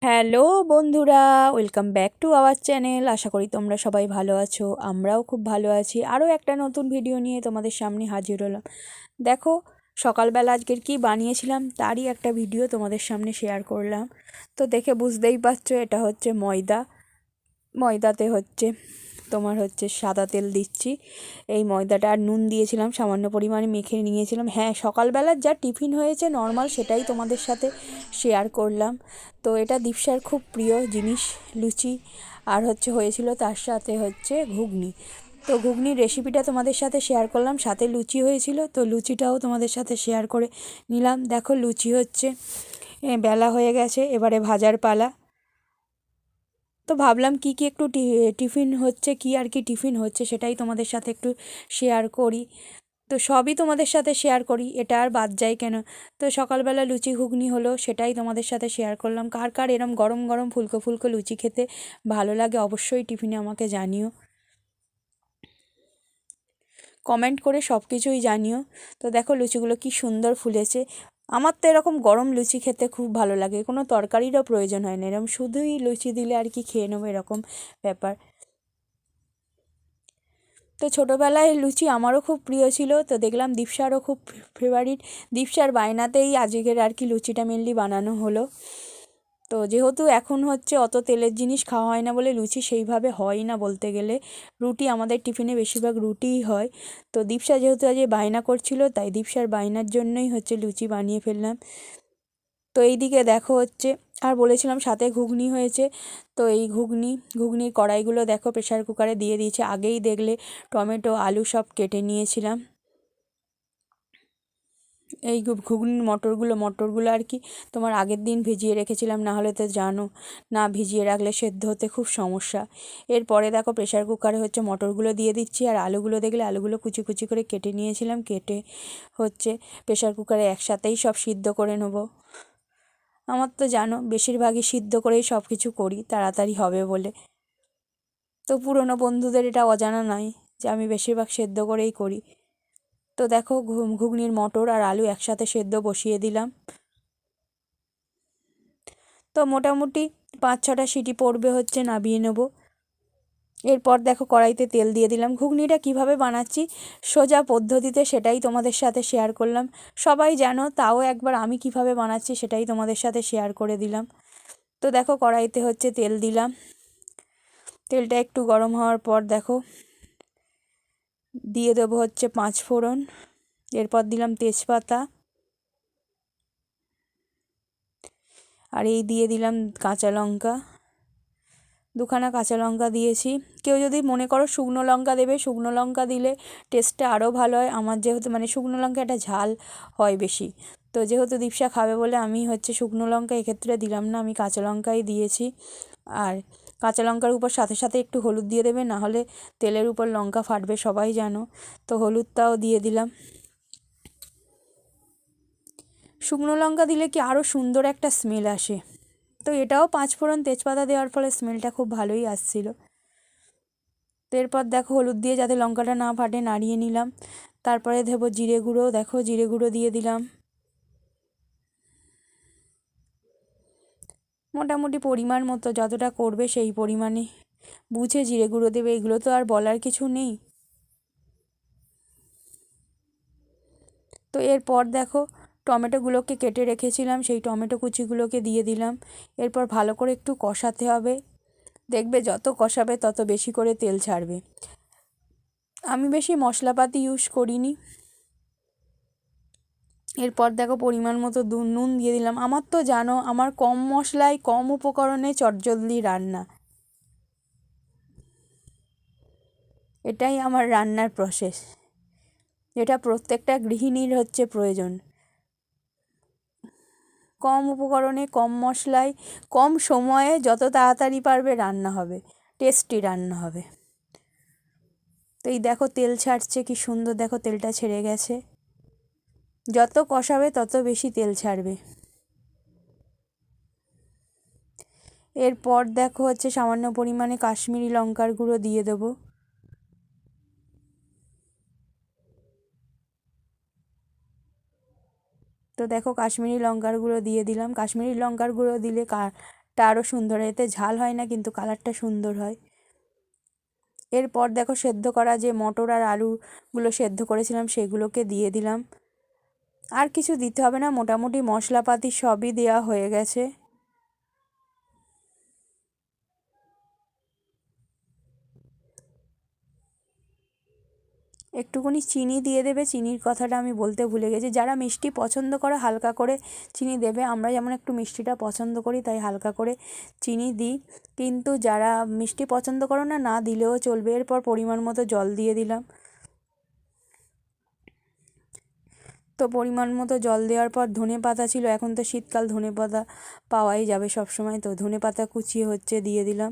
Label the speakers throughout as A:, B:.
A: Hello বন্ধুরা, welcome back to our channel. আশা করি তোমরা সবাই ভালো আছো, আমরাও খুব ভালো আছি। আরও একটা নতুন ভিডিও নিয়ে তোমাদের সামনে হাজির হলাম। দেখো, সকালবেলা আজকের কি বানিয়েছিলাম তারই একটা ভিডিও তোমাদের সামনে শেয়ার করলাম। তো দেখে বুঝতেই পারছো, এটা হচ্ছে ময়দাতে সাদা তেল দিচ্ছি। এই ময়দাটা আর নুন দিয়েছিলাম, সামান্য পরিমাণে মেখে নিয়েছিলাম। হ্যাঁ, সকালবেলার যা টিফিন হয়েছে নর্মাল, সেটাই তোমাদের সাথে শেয়ার করলাম। তো এটা দীপসার খুব প্রিয় জিনিস, লুচি। আর হয়েছিল তার সাথে ঘুগনি। তো ঘুগনির রেসিপিটা তোমাদের সাথে শেয়ার করলাম, সাথে লুচি হয়েছিল, তো লুচিটাও তোমাদের সাথে শেয়ার করে নিলাম। দেখো, লুচি বেলা হয়ে গেছে, এবারে ভাজার পালা। তো ভাবলাম কি কি একটু টিফিন হচ্ছে, কি আর কি টিফিন হচ্ছে সেটাই তোমাদের সাথে একটু শেয়ার করি। তো সবই তোমাদের সাথে শেয়ার করি, এটা আর বাদ যায় কেন। তো সকালবেলা লুচি ঘুগনি হলো, সেটাই তোমাদের সাথে শেয়ার করলাম। কার কার এরম গরম গরম ফুলকো ফুলকো লুচি খেতে ভালো লাগে অবশ্যই টিফিনে আমাকে জানিও, কমেন্ট করে সব কিছুই জানিও। তো দেখো লুচিগুলো কি সুন্দর ফুলেছে। আমার তো এরকম গরম লুচি খেতে খুব ভালো লাগে, কোনো তরকারিরও প্রয়োজন হয় না, এরকম শুধুই লুচি দিলে আর কি খেয়ে নেবো, এরকম ব্যাপার। তো ছোটোবেলায় লুচি আমারও খুব প্রিয় ছিল, তো দেখলাম দীপসারও খুব ফেভারিট। দীপসার বায়নাতেই আজকের আর কি লুচিটা মেনলি বানানো হলো। তো যেহেতু এখন অত তেলের জিনিস খাওয়া হয় না বলে লুচি সেইভাবে হয় না বলতে গেলে, রুটি আমাদের টিফিনে বেশিরভাগ রুটিই হয়। তো দীপসা যেহেতু আজ বায়না করছিল, তাই দীপসার বায়নার জন্যই লুচি বানিয়ে ফেললাম। তো এইদিকে দেখো আর বলেছিলাম সাথে ঘুগনি হয়েছে। তো এই ঘুগনির কড়াইগুলো দেখো প্রেশার কুকারে দিয়ে দিয়েছে। আগেই দেখলে টমেটো আলু সব কেটে নিয়েছিলাম। এই ঘুগনির মটরগুলো আর কি তোমার আগের দিন ভিজিয়ে রেখেছিলাম, না হলে তো জানো, না ভিজিয়ে রাখলে সেদ্ধ হতে খুব সমস্যা। এরপরে দেখো প্রেশার কুকারে মটরগুলো দিয়ে দিচ্ছি, আর আলুগুলো দেখলে আলুগুলো কুচি কুচি করে কেটে নিয়েছিলাম। কেটে প্রেশার কুকারে একসাথেই সব সিদ্ধ করে নেবো। আমার তো জানো বেশিরভাগই সিদ্ধ করেই সব কিছু করি, তাড়াতাড়ি হবে বলে। তো পুরনো বন্ধুদের এটা অজানা নয় যে আমি বেশিরভাগ সেদ্ধ করেই করি। তো দেখো ঘুগনির মটর আর আলু একসাথে সেদ্ধ বসিয়ে দিলাম। তো মোটামুটি 5-6টা সিটি পড়বে, নামিয়ে নেব। এরপর দেখো কড়াইতে তেল দিয়ে দিলাম। ঘুগনিটা কিভাবে বানাচ্ছি সোজা পদ্ধতিতে, সেটাই তোমাদের সাথে শেয়ার করলাম। সবাই জানো, তাও একবার আমি কিভাবে বানাচ্ছি সেটাই তোমাদের সাথে শেয়ার করে দিলাম। তো দেখো কড়াইতে তেল দিলাম। তেলটা একটু গরম হওয়ার পর দেখো দিয়ে দেবো 5 ফোড়ন। এরপর দিলাম তেজপাতা, আর এই দিয়ে দিলাম কাঁচা লঙ্কা। 2খানা কাঁচা লঙ্কা দিয়েছি। কেউ যদি মনে করো শুকনো লঙ্কা দেবে, শুকনো লঙ্কা দিলে টেস্টটা আরও ভালো হয়। আমার যেহেতু শুকনো লঙ্কা একটা ঝাল হয় বেশি, তো যেহেতু দীপসা খাবে বলে আমি শুকনো লঙ্কা এক্ষেত্রে দিলাম না, আমি কাঁচা লঙ্কাই দিয়েছি। আর কাঁচা লঙ্কার উপর সাথে সাথে একটু হলুদ দিয়ে দেবে, না হলে তেলের উপর লঙ্কা ফাটবে, সবাই জানো। তো হলুদটাও দিয়ে দিলাম। শুকনো লঙ্কা দিলে কি আরও সুন্দর একটা স্মেল আসে। তো এটাও 5 ফোড়ন তেজপাতা দেওয়ার ফলে স্মেলটা খুব ভালোই আসছিল। তো এরপর দেখো হলুদ দিয়ে যাতে লঙ্কাটা না ফাটে নাড়িয়ে নিলাম। তারপরে দেবো জিরে গুঁড়ো, দেখো জিরে গুঁড়ো দিয়ে দিলাম। মোটামুটি পরিমাণ মতো যতটা করবে সেই পরিমাণে বুঝে জিরে গুঁড়ো দেবে, এগুলো তো আর বলার কিছু নেই। তো এরপর দেখো টমেটোগুলোকে কেটে রেখেছিলাম, সেই টমেটো কুচিগুলোকে দিয়ে দিলাম। এরপর ভালো করে একটু কষাতে হবে, দেখবে যত কষাবে তত বেশি করে তেল ছাড়বে। আমি বেশি মশলাপাতি ইউজ করিনি। এরপর দেখো পরিমাণ মতো নুন দিয়ে দিলাম। আমার তো জানো আমার কম মশলায় কম উপকরণে চটজলদি রান্না, এটাই আমার রান্নার প্রসেস, যেটা প্রত্যেকটা গৃহিণীর প্রয়োজন। কম উপকরণে কম মশলায় কম সময়ে যত তাড়াতাড়ি পারবে রান্না হবে, টেস্টি রান্না হবে। তো এই দেখো তেল ছাড়ছে কি সুন্দর, দেখো তেলটা ছেড়ে গেছে। যত কষাবে তত বেশি তেল ছাড়বে। এরপর দেখো সামান্য পরিমাণে কাশ্মীরি লঙ্কার গুঁড়ো দিয়ে দেবো। তো দেখো কাশ্মীরি লঙ্কার গুঁড়ো দিয়ে দিলাম। কাশ্মীরি লঙ্কার গুঁড়ো দিলে আরও সুন্দর হয়, এতে ঝাল হয় না কিন্তু কালারটা সুন্দর হয়। এরপর দেখো সেদ্ধ করা যে মটর আর আলুগুলো সেদ্ধ করেছিলাম সেগুলোকে দিয়ে দিলাম। আর কিছু দিতে হবে না, মোটামুটি মশলাপাতি সবই দেওয়া হয়ে গেছে। একটুখানি চিনি দিয়ে দেবে, চিনির কথাটা আমি বলতে ভুলে গেছি। যারা মিষ্টি পছন্দ করে হালকা করে চিনি দেবে, আমরা যেমন একটু মিষ্টিটা পছন্দ করি তাই হালকা করে চিনি দিই, কিন্তু যারা মিষ্টি পছন্দ করো না, না দিলেও চলবে। এরপর পরিমাণ মতো জল দিয়ে দিলাম। তো পরিমাণ মতো জল দেওয়ার পর ধনে পাতা ছিল, এখন তো শীতকাল, ধনে পাতা পাওয়াই যাবে সব সময়, তো ধনে পাতা কুচিয়ে হচ্ছে দিয়ে দিলাম।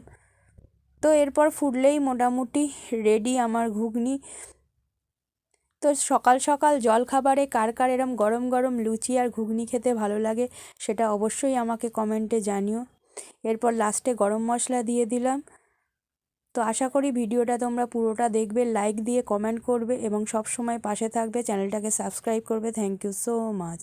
A: তো এরপর ফুটলেই মোটামুটি রেডি আমার ঘুগনি। তো সকাল সকাল জলখাবারে কার কার এরম গরম গরম লুচি আর ঘুগনি খেতে ভালো লাগে সেটা অবশ্যই আমাকে কমেন্টে জানিও। এরপর লাস্টে গরম মশলা দিয়ে দিলাম। তো আশা করি ভিডিওটা তোমরা পুরোটা দেখবে, লাইক দিয়ে কমেন্ট করবে এবং সব সময় পাশে থাকবে, চ্যানেলটাকে সাবস্ক্রাইব করবে। Thank you so much.